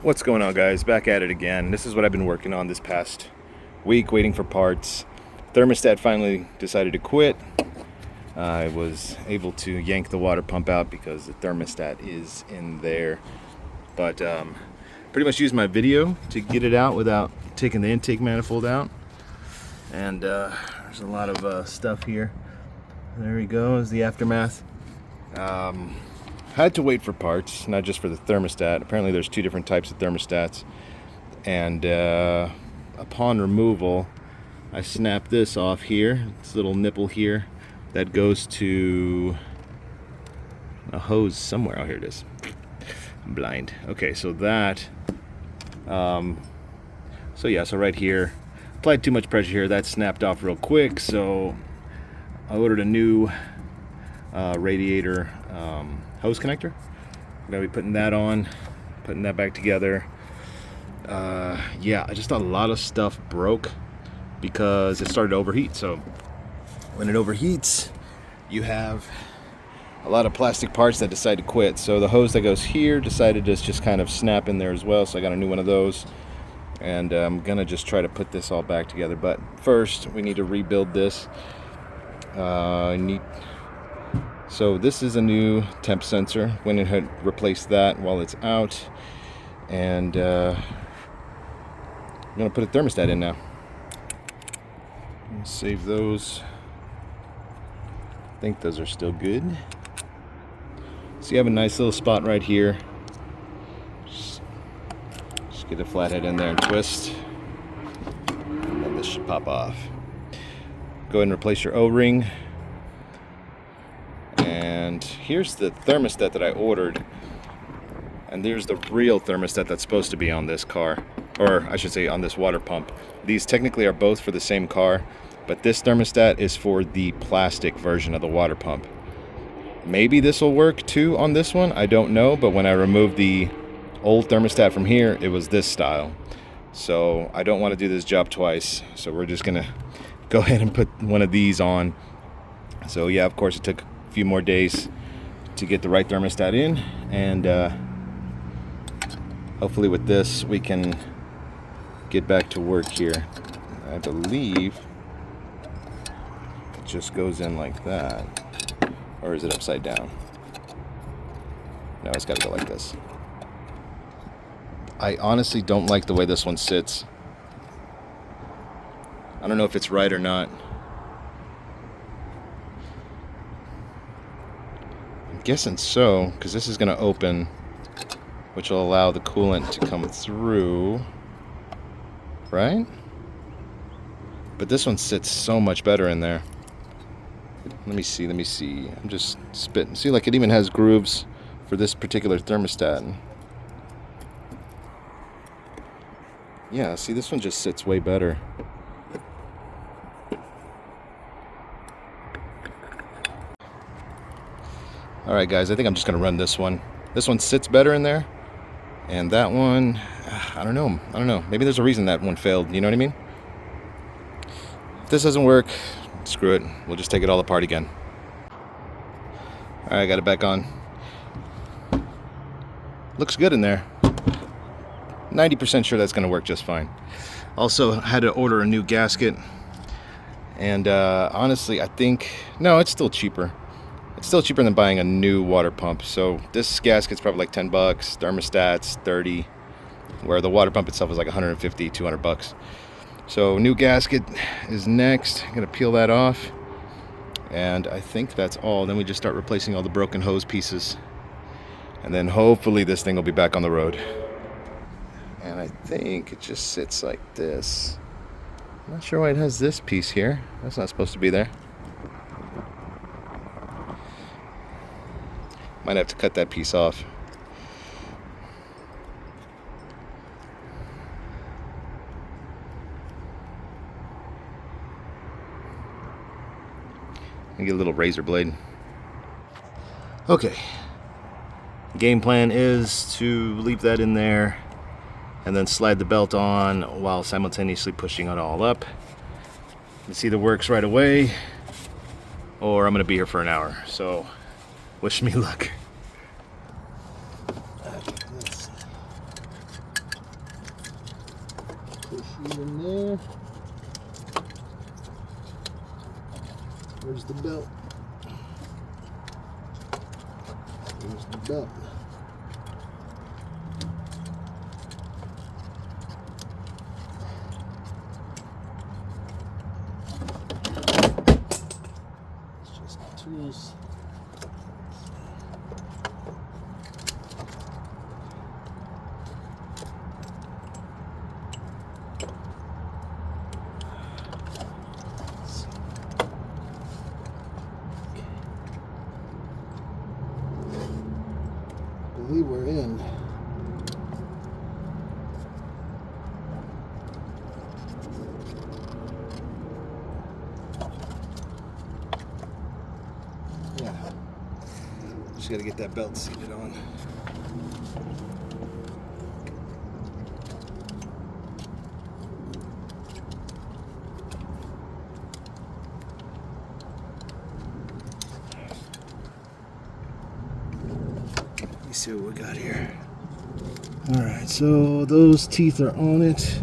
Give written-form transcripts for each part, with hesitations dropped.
What's going on, guys? Back at it again. This is what I've been working on this past week, waiting for parts. Thermostat finally decided to quit. I was able to yank the water pump out because the thermostat is in there. But pretty much used my video to get it out without taking the intake manifold out. And there's a lot of stuff here. There we go, is the aftermath. Had to wait for parts, not just for the thermostat. Apparently there's two different types of thermostats. And upon removal, I snapped this off here, this little nipple here, that goes to a hose somewhere. Oh, here it is. I'm blind. Okay, so that, so right here, applied too much pressure here, that snapped off real quick, so I ordered a new radiator hose connector. I'm gonna be putting that on, putting that back together. Yeah, I just thought a lot of stuff broke because it started to overheat. So when it overheats, you have a lot of plastic parts that decide to quit. So the hose that goes here decided to just kind of snap in there as well. So I got a new one of those, and I'm gonna just try to put this all back together. But first, we need to rebuild this. So this is a new temp sensor. Went ahead and replaced that while it's out, and I'm gonna put a thermostat in now. Save those. I think those are still good. So you have a nice little spot right here. Just get a flathead in there and twist, and then this should pop off. Go ahead and replace your O-ring. And here's the thermostat that I ordered, and there's the real thermostat that's supposed to be on this car, or I should say on this water pump. These technically are both for the same car, but this thermostat is for the plastic version of the water pump. Maybe this will work too on this one, I don't know, but when I removed the old thermostat from here, it was this style. So I don't want to do this job twice, so we're just gonna go ahead and put one of these on. So yeah, of course it took a few more days to get the right thermostat in, and hopefully with this we can get back to work here. I believe it just goes in like that, or is it upside down? No, it's got to go like this. I honestly don't like the way this one sits. I don't know if it's right or not. Guessing so, because this is going to open, which will allow the coolant to come through, right? But this one sits so much better in there. Let me see. I'm just spitting. See, like it even has grooves for this particular thermostat. Yeah, see, this one just sits way better. Alright guys, I think I'm just going to run this one. This one sits better in there. And that one, I don't know. Maybe there's a reason that one failed, you know what I mean? If this doesn't work, screw it. We'll just take it all apart again. Alright, got it back on. Looks good in there. 90% sure that's going to work just fine. Also had to order a new gasket. And honestly, I think, no, it's still cheaper. It's still cheaper than buying a new water pump. So this gasket's probably like 10 bucks, thermostat's 30, where the water pump itself is like 150, 200 bucks. So new gasket is next. I'm gonna peel that off, and I think that's all. Then we just start replacing all the broken hose pieces, and then hopefully this thing will be back on the road. And I think it just sits like this. I'm not sure why it has this piece here. That's not supposed to be there. Might have to cut that piece off. And get a little razor blade. Okay. Game plan is to leave that in there and then slide the belt on while simultaneously pushing it all up. This either works right away or I'm gonna be here for an hour. So wish me luck. shoot in there. Where's the belt? Where's the belt? It's just tools. I believe we're in. Yeah. Just gotta get that belt seated on. Let's see what we got here. Alright, so those teeth are on it.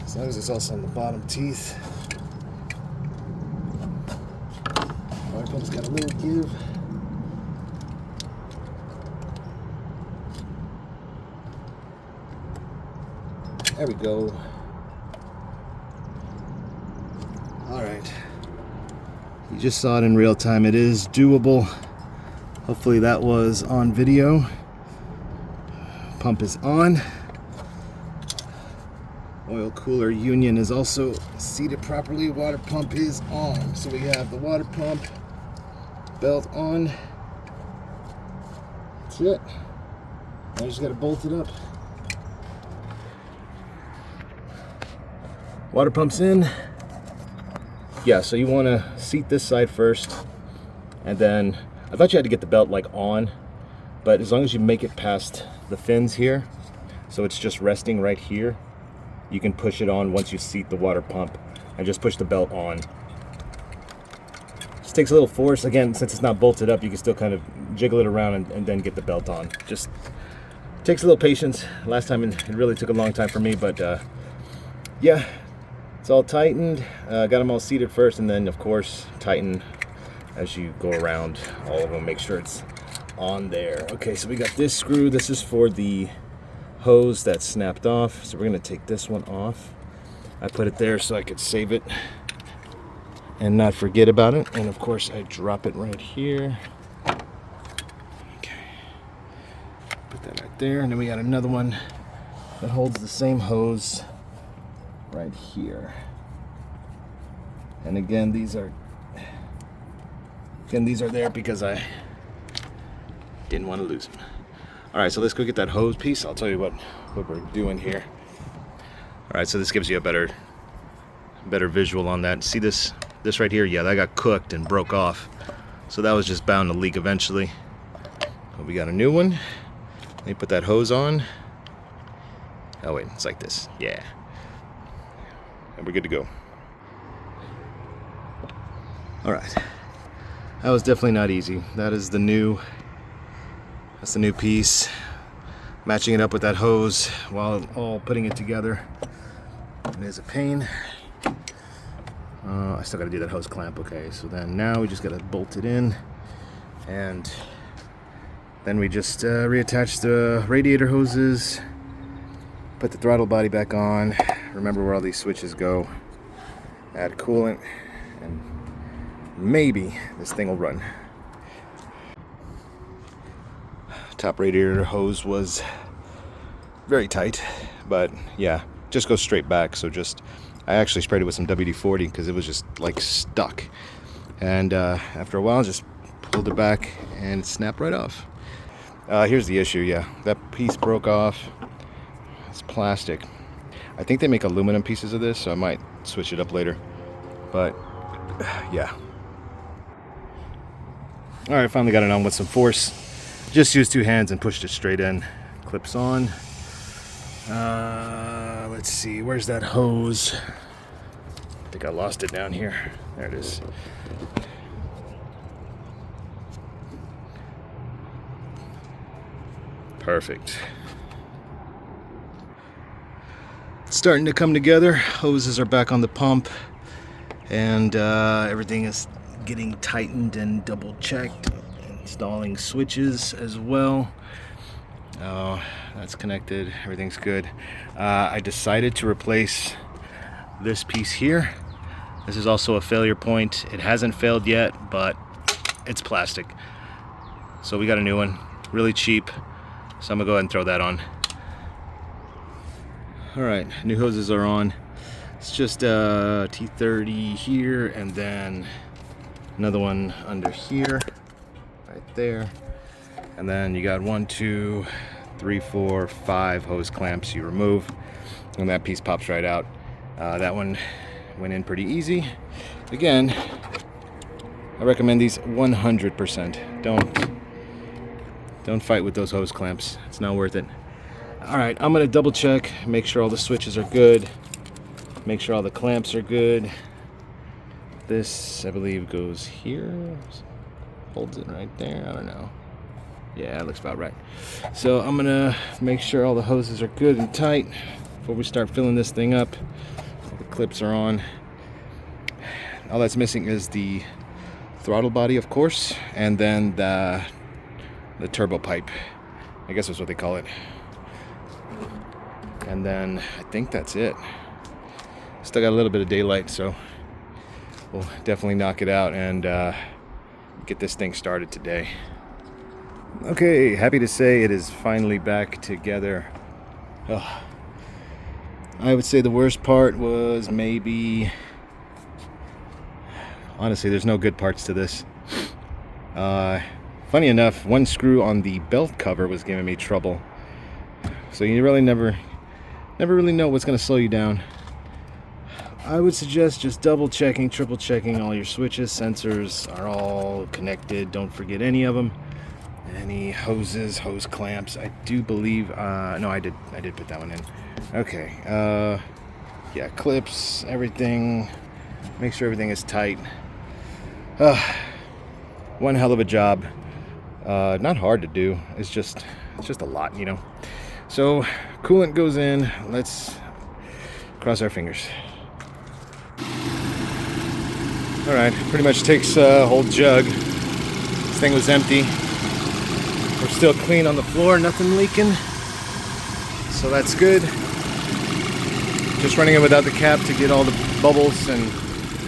As long as it's also on the bottom teeth. Water pump's got a little give. There we go. Alright. You just saw it in real time. It is doable. Hopefully that was on video. Pump is on. Oil cooler union is also seated properly. Water pump is on. So we have the water pump belt on. That's it. I just got to bolt it up. Water pump's in. Yeah, so you want to seat this side first, and then I thought you had to get the belt like on, but as long as you make it past the fins here, so it's just resting right here, you can push it on once you seat the water pump and just push the belt on. Just takes a little force. Again, since it's not bolted up, you can still kind of jiggle it around and then get the belt on. Just takes a little patience. Last time it really took a long time for me, but yeah, it's all tightened. Got them all seated first, and then of course tighten as you go around all of them. Make sure it's on there. Okay, so we got this screw. This is for the hose that snapped off, so we're gonna take this one off. I put it there so I could save it and not forget about it, and of course I drop it right here. Okay, put that right there, and then we got another one that holds the same hose right here. And again, these are there because I didn't want to lose them. All right, so let's go get that hose piece. I'll tell you what we're doing here. All right, so this gives you a better visual on that. See this right here? Yeah, that got cooked and broke off. So that was just bound to leak eventually. But we got a new one. Let me put that hose on. Oh wait, it's like this. Yeah. And we're good to go. All right. That was definitely not easy. That's the new piece. Matching it up with that hose while all putting it together. It is a pain. I still got to do that hose clamp. Okay, so then now we just got to bolt it in, and then we just reattach the radiator hoses, put the throttle body back on, remember where all these switches go, add coolant, and maybe this thing will run. Top radiator hose was very tight, but yeah, just goes straight back. So I actually sprayed it with some WD-40 because it was just like stuck, and after a while just pulled it back and it snapped right off. Here's the issue. Yeah, that piece broke off. It's plastic. I think they make aluminum pieces of this, so I might switch it up later, but yeah. All right, finally got it on with some force. Just used two hands and pushed it straight in. Clips on. Let's see, where's that hose? I think I lost it down here. There it is. Perfect. It's starting to come together. Hoses are back on the pump, and everything is getting tightened and double checked. Installing switches as well. That's connected. Everything's good. I decided to replace this piece here. This is also a failure point. It hasn't failed yet, but it's plastic. So we got a new one, really cheap. So I'm gonna go ahead and throw that on. All right, new hoses are on. It's just T30 here, and then another one under here, right there. And then you got 1, 2, 3, 4, 5 hose clamps you remove, and that piece pops right out. That one went in pretty easy. Again, I recommend these 100%. Don't fight with those hose clamps. It's not worth it. All right, I'm gonna double check, make sure all the switches are good, make sure all the clamps are good. This, I believe, goes here, holds it right there, I don't know. Yeah, it looks about right. So I'm gonna make sure all the hoses are good and tight before we start filling this thing up. All the clips are on. All that's missing is the throttle body, of course, and then the turbo pipe. I guess that's what they call it. And then I think that's it. Still got a little bit of daylight, so we'll definitely knock it out and get this thing started today. Okay, happy to say it is finally back together. I would say the worst part was maybe... Honestly, there's no good parts to this. Funny enough, one screw on the belt cover was giving me trouble. So you really never really know what's going to slow you down. I would suggest just double checking, triple checking all your switches. Sensors are all connected. Don't forget any of them. Any hoses, hose clamps. I do believe, no, I did put that one in. Okay, yeah, clips, everything. Make sure everything is tight. One hell of a job. Not hard to do. It's just a lot, you know. So coolant goes in. Let's cross our fingers. All right, pretty much takes a whole jug. This thing was empty. We're still clean on the floor, nothing leaking. So that's good. Just running it without the cap to get all the bubbles and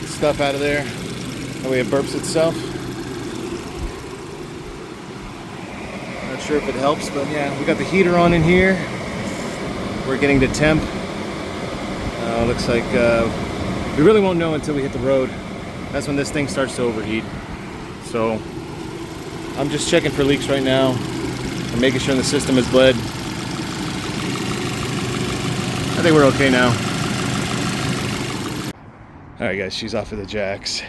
stuff out of there. That way it burps itself. Not sure if it helps, but yeah, we got the heater on in here. We're getting the temp. Looks like we really won't know until we hit the road. That's when this thing starts to overheat. So I'm just checking for leaks right now. I'm making sure the system is bled. I think we're okay now. All right, guys, she's off of the jacks.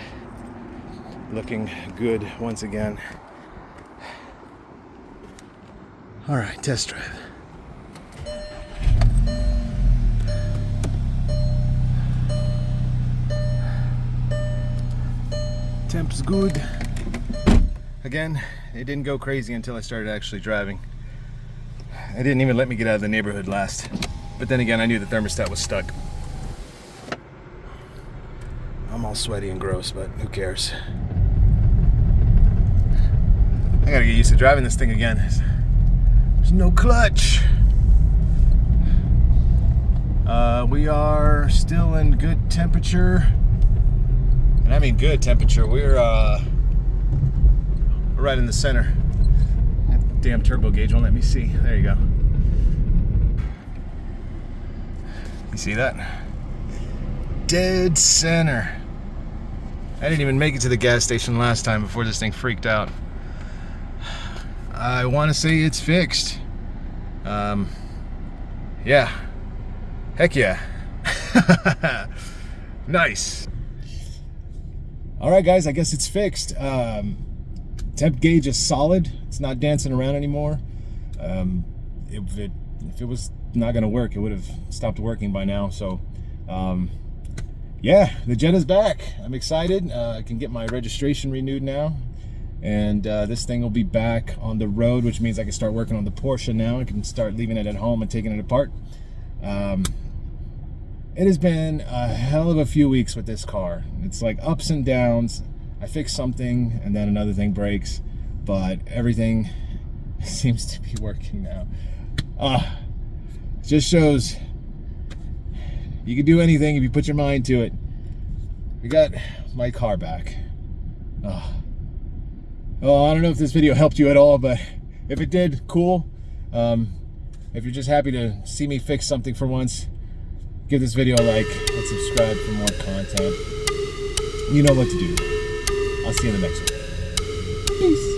Looking good once again. All right, test drive. Temp's good. Again, it didn't go crazy until I started actually driving. It didn't even let me get out of the neighborhood last. But then again, I knew the thermostat was stuck. I'm all sweaty and gross, but who cares? I gotta get used to driving this thing again. There's no clutch. We are still in good temperature. And I mean good temperature. We're right in the center. That damn turbo gauge won't let me see. There you go. You see that? Dead center. I didn't even make it to the gas station last time before this thing freaked out. I want to say it's fixed. Yeah. Heck yeah. Nice. All right, guys, I guess it's fixed. Temp gauge is solid. It's not dancing around anymore. If it was not going to work, it would have stopped working by now. So, yeah, the Jetta's back. I'm excited. I can get my registration renewed now. And this thing will be back on the road, which means I can start working on the Porsche now. I can start leaving it at home and taking it apart. It has been a hell of a few weeks with this car. It's like ups and downs. I fix something and then another thing breaks, but everything seems to be working now. It just shows you can do anything if you put your mind to it. We got my car back. Oh, I don't know if this video helped you at all, but if it did, cool. If you're just happy to see me fix something for once, give this video a like and subscribe for more content. You know what to do. I'll see you in the next one. Peace.